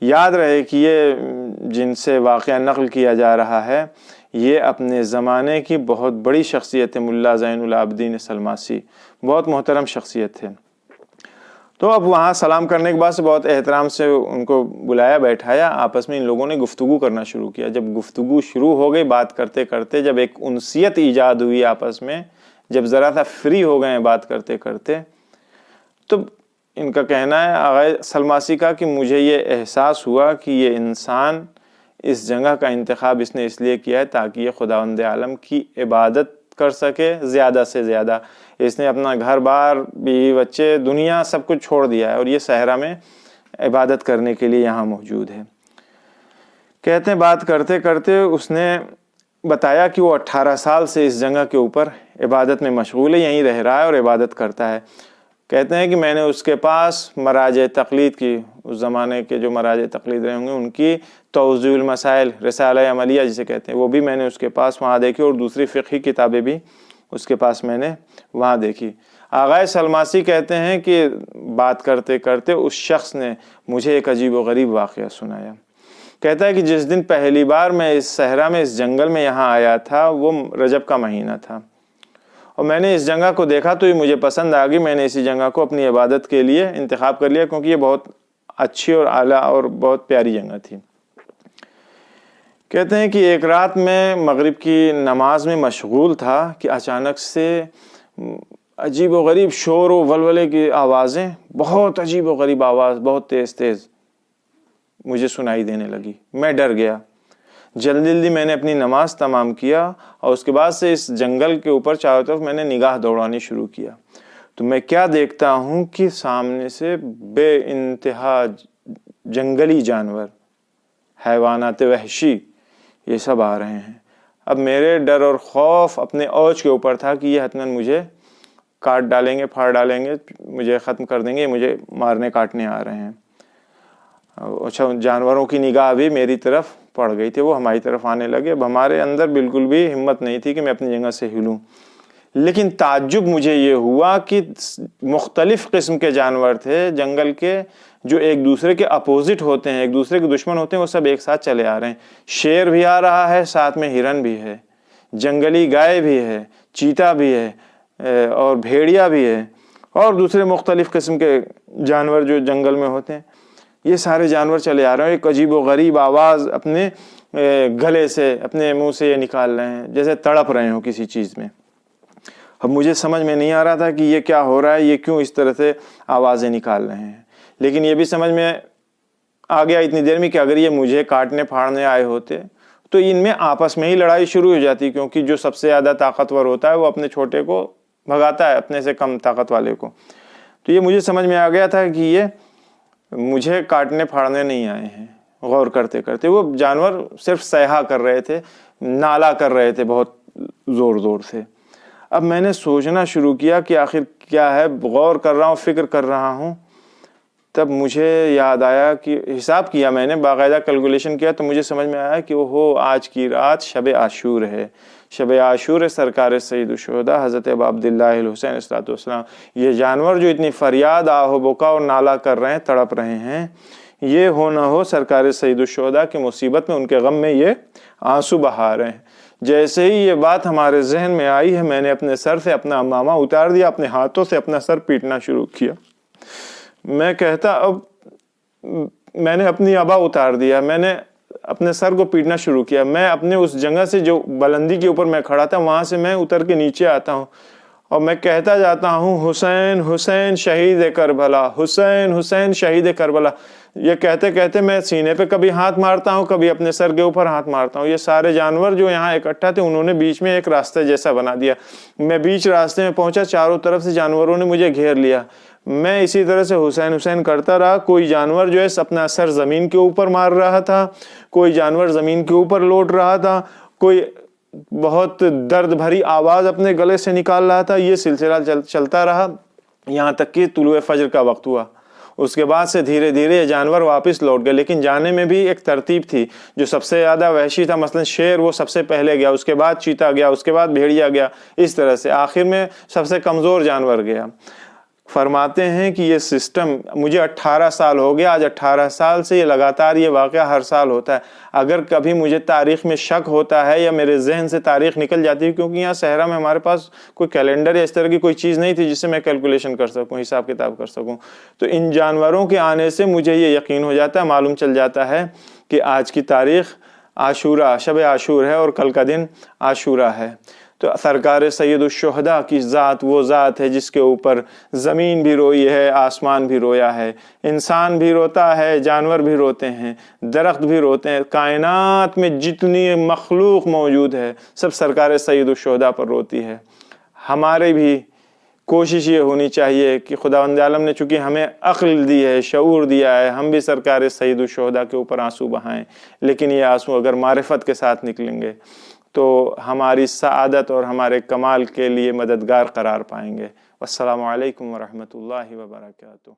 یاد رہے کہ یہ جن سے واقعہ نقل کیا جا رہا ہے یہ اپنے زمانے کی بہت بڑی شخصیت ہے، ملا زین العابدین سلماسی، بہت محترم شخصیت تھے۔ تو اب وہاں سلام کرنے کے بعد سے بہت احترام سے ان کو بلایا، بیٹھایا، آپس میں ان لوگوں نے گفتگو کرنا شروع کیا۔ جب گفتگو شروع ہو گئی، بات کرتے کرتے جب ایک انسیت ایجاد ہوئی آپس میں، جب ذرا سا فری ہو گئے بات کرتے کرتے، تو ان کا کہنا ہے آغا سلماسی کا کہ مجھے یہ احساس ہوا کہ یہ انسان اس جگہ کا انتخاب اس نے اس لیے کیا ہے تاکہ یہ خداوند عالم کی عبادت کر سکے زیادہ سے زیادہ۔ اس نے اپنا گھر بار، بیوی بچے، دنیا سب کچھ چھوڑ دیا ہے اور یہ صحرا میں عبادت کرنے کے لیے یہاں موجود ہے۔ کہتے ہیں بات کرتے کرتے اس نے بتایا کہ وہ 18 سال سے اس جگہ کے اوپر عبادت میں مشغول ہے، یہیں رہ رہا ہے اور عبادت کرتا ہے۔ کہتے ہیں کہ میں نے اس کے پاس مراجع تقلید کی، اس زمانے کے جو مراجع تقلید رہے ہوں گے ان کی توضیح المسائل، رسالہ عملیہ جسے کہتے ہیں، وہ بھی میں نے اس کے پاس وہاں دیکھی، اور دوسری فقہی کتابیں بھی اس کے پاس میں نے وہاں دیکھی۔ آغا سلماسی کہتے ہیں کہ بات کرتے کرتے اس شخص نے مجھے ایک عجیب و غریب واقعہ سنایا۔ کہتا ہے کہ جس دن پہلی بار میں اس صحرا میں، اس جنگل میں یہاں آیا تھا، وہ رجب کا مہینہ تھا، اور میں نے اس جگہ کو دیکھا تو یہ مجھے پسند آ گئی۔ میں نے اسی جگہ کو اپنی عبادت کے لیے انتخاب کر لیا کیونکہ یہ بہت اچھی اور اعلیٰ اور بہت پیاری جگہ تھی۔ کہتے ہیں کہ ایک رات میں مغرب کی نماز میں مشغول تھا کہ اچانک سے عجیب و غریب شور و ولولے کی آوازیں، بہت عجیب و غریب آواز، بہت تیز تیز مجھے سنائی دینے لگی۔ میں ڈر گیا، جلدی جلدی میں نے اپنی نماز تمام کیا اور اس کے بعد سے اس جنگل کے اوپر چاروں طرف میں نے نگاہ دوڑانی شروع کیا۔ تو میں کیا دیکھتا ہوں کہ سامنے سے بے انتہا جنگلی جانور، حیوانات وحشی، یہ سب آ رہے ہیں۔ اب میرے ڈر اور خوف اپنے اوج کے اوپر تھا کہ یہ حتماً مجھے کاٹ ڈالیں گے، پھاڑ ڈالیں گے، مجھے ختم کر دیں گے، مجھے مارنے کاٹنے آ رہے ہیں۔ اچھا، جانوروں کی نگاہ بھی میری طرف پڑ گئی تھی، وہ ہماری طرف آنے لگے۔ اب ہمارے اندر بالکل بھی ہمت نہیں تھی کہ میں اپنی جگہ سے ہلوں، لیکن تعجب مجھے یہ ہوا کہ مختلف قسم کے جانور تھے جنگل کے، جو ایک دوسرے کے اپوزٹ ہوتے ہیں، ایک دوسرے کے دشمن ہوتے ہیں، وہ سب ایک ساتھ چلے آ رہے ہیں۔ شیر بھی آ رہا ہے، ساتھ میں ہرن بھی ہے، جنگلی گائے بھی ہے، چیتا بھی ہے، اور بھیڑیا بھی ہے، اور دوسرے مختلف قسم کے جانور جو جنگل میں ہوتے ہیں، یہ سارے جانور چلے آ رہے ہیں۔ ایک عجیب و غریب آواز اپنے گلے سے، اپنے منہ سے یہ نکال رہے ہیں جیسے تڑپ رہے ہوں کسی چیز میں۔ اب مجھے سمجھ میں نہیں آ رہا تھا کہ یہ کیا ہو رہا ہے، یہ کیوں اس طرح سے آوازیں نکال رہے ہیں، لیکن یہ بھی سمجھ میں آ گیا اتنی دیر میں کہ اگر یہ مجھے کاٹنے پھاڑنے آئے ہوتے تو ان میں آپس میں ہی لڑائی شروع ہو جاتی، کیونکہ جو سب سے زیادہ طاقتور ہوتا ہے وہ اپنے چھوٹے کو بھگاتا ہے، اپنے سے کم طاقت والے کو۔ تو یہ مجھے سمجھ میں آ گیا تھا کہ یہ مجھے کاٹنے پھاڑنے نہیں آئے ہیں۔ غور کرتے کرتے وہ جانور صرف صیحہ کر رہے تھے، نالا کر رہے تھے بہت زور زور سے۔ اب میں نے سوچنا شروع کیا کہ آخر کیا ہے، غور کر رہا ہوں، فکر کر رہا ہوں، تب مجھے یاد آیا کہ حساب کیا میں نے، باقاعدہ کیلکولیشن کیا، تو مجھے سمجھ میں آیا کہ وہ آج کی رات شب عاشور ہے، شب عاشور سرکار سید الشہداء حضرت ابا عبداللہ الحسین علیہ السلام۔ یہ جانور جو اتنی فریاد آہ و بکا اور نالا کر رہے ہیں، تڑپ رہے ہیں، یہ ہو نہ ہو سرکار سید الشہداء کی مصیبت میں، ان کے غم میں یہ آنسو بہا رہے ہیں۔ جیسے ہی یہ بات ہمارے ذہن میں آئی ہے، میں نے اپنے سر سے اپنا امامہ اتار دیا، اپنے ہاتھوں سے اپنا سر پیٹنا شروع کیا۔ میں کہتا، اب میں نے اپنی ابا اتار دیا، میں نے اپنے سر کو پیٹنا شروع کیا۔ میں اپنے اس جگہ سے جو بلندی کے اوپر میں کھڑا تھا وہاں سے میں اتر کے نیچے آتا ہوں اور میں کہتا جاتا ہوں، حسین حسین شہید کربلا، حسین حسین شہید کربلا۔ یہ کہتے کہتے میں سینے پہ کبھی ہاتھ مارتا ہوں، کبھی اپنے سر کے اوپر ہاتھ مارتا ہوں۔ یہ سارے جانور جو یہاں اکٹھا تھے انہوں نے بیچ میں ایک راستہ جیسا بنا دیا۔ میں بیچ راستے میں پہنچا، چاروں طرف سے جانوروں نے مجھے گھیر لیا۔ میں اسی طرح سے حسین حسین کرتا رہا۔ کوئی جانور جو ہے اپنا سر زمین کے اوپر مار رہا تھا، کوئی جانور زمین کے اوپر لوٹ رہا تھا، کوئی بہت درد بھری آواز اپنے گلے سے نکال رہا تھا۔ یہ سلسلہ چلتا رہا یہاں تک کہ طلوع فجر کا وقت ہوا۔ اس کے بعد سے دھیرے دھیرے یہ جانور واپس لوٹ گئے، لیکن جانے میں بھی ایک ترتیب تھی۔ جو سب سے زیادہ وحشی تھا، مثلا شیر، وہ سب سے پہلے گیا، اس کے بعد چیتا گیا، اس کے بعد بھیڑیا گیا، اس طرح سے آخر میں سب سے کمزور جانور گیا۔ فرماتے ہیں کہ یہ سسٹم مجھے 18 سال ہو گیا، آج 18 سال سے یہ لگاتار یہ واقعہ ہر سال ہوتا ہے. اگر کبھی مجھے تاریخ میں شک ہوتا ہے یا میرے ذہن سے تاریخ نکل جاتی ہے، کیونکہ یہاں صحرا میں ہمارے پاس کوئی کیلنڈر یا اس طرح کی کوئی چیز نہیں تھی جس سے میں کیلکولیشن کر سکوں، حساب کتاب کر سکوں، تو ان جانوروں کے آنے سے مجھے یہ یقین ہو جاتا ہے، معلوم چل جاتا ہے کہ آج کی تاریخ عاشورہ، شب عاشور ہے اور کل کا دن عاشورہ ہے. تو سرکار سید الشہداء کی ذات وہ ذات ہے جس کے اوپر زمین بھی روئی ہے، آسمان بھی رویا ہے، انسان بھی روتا ہے، جانور بھی روتے ہیں، درخت بھی روتے ہیں، کائنات میں جتنی مخلوق موجود ہے سب سرکار سید الشہداء پر روتی ہے. ہمارے بھی کوشش یہ ہونی چاہیے کہ خداوند عالم نے چونکہ ہمیں عقل دی ہے، شعور دیا ہے، ہم بھی سرکار سید الشہداء کے اوپر آنسو بہائیں، لیکن یہ آنسو اگر معرفت کے ساتھ نکلیں گے تو ہماری سعادت اور ہمارے کمال کے لیے مددگار قرار پائیں گے. والسلام علیکم ورحمۃ اللہ وبرکاتہ.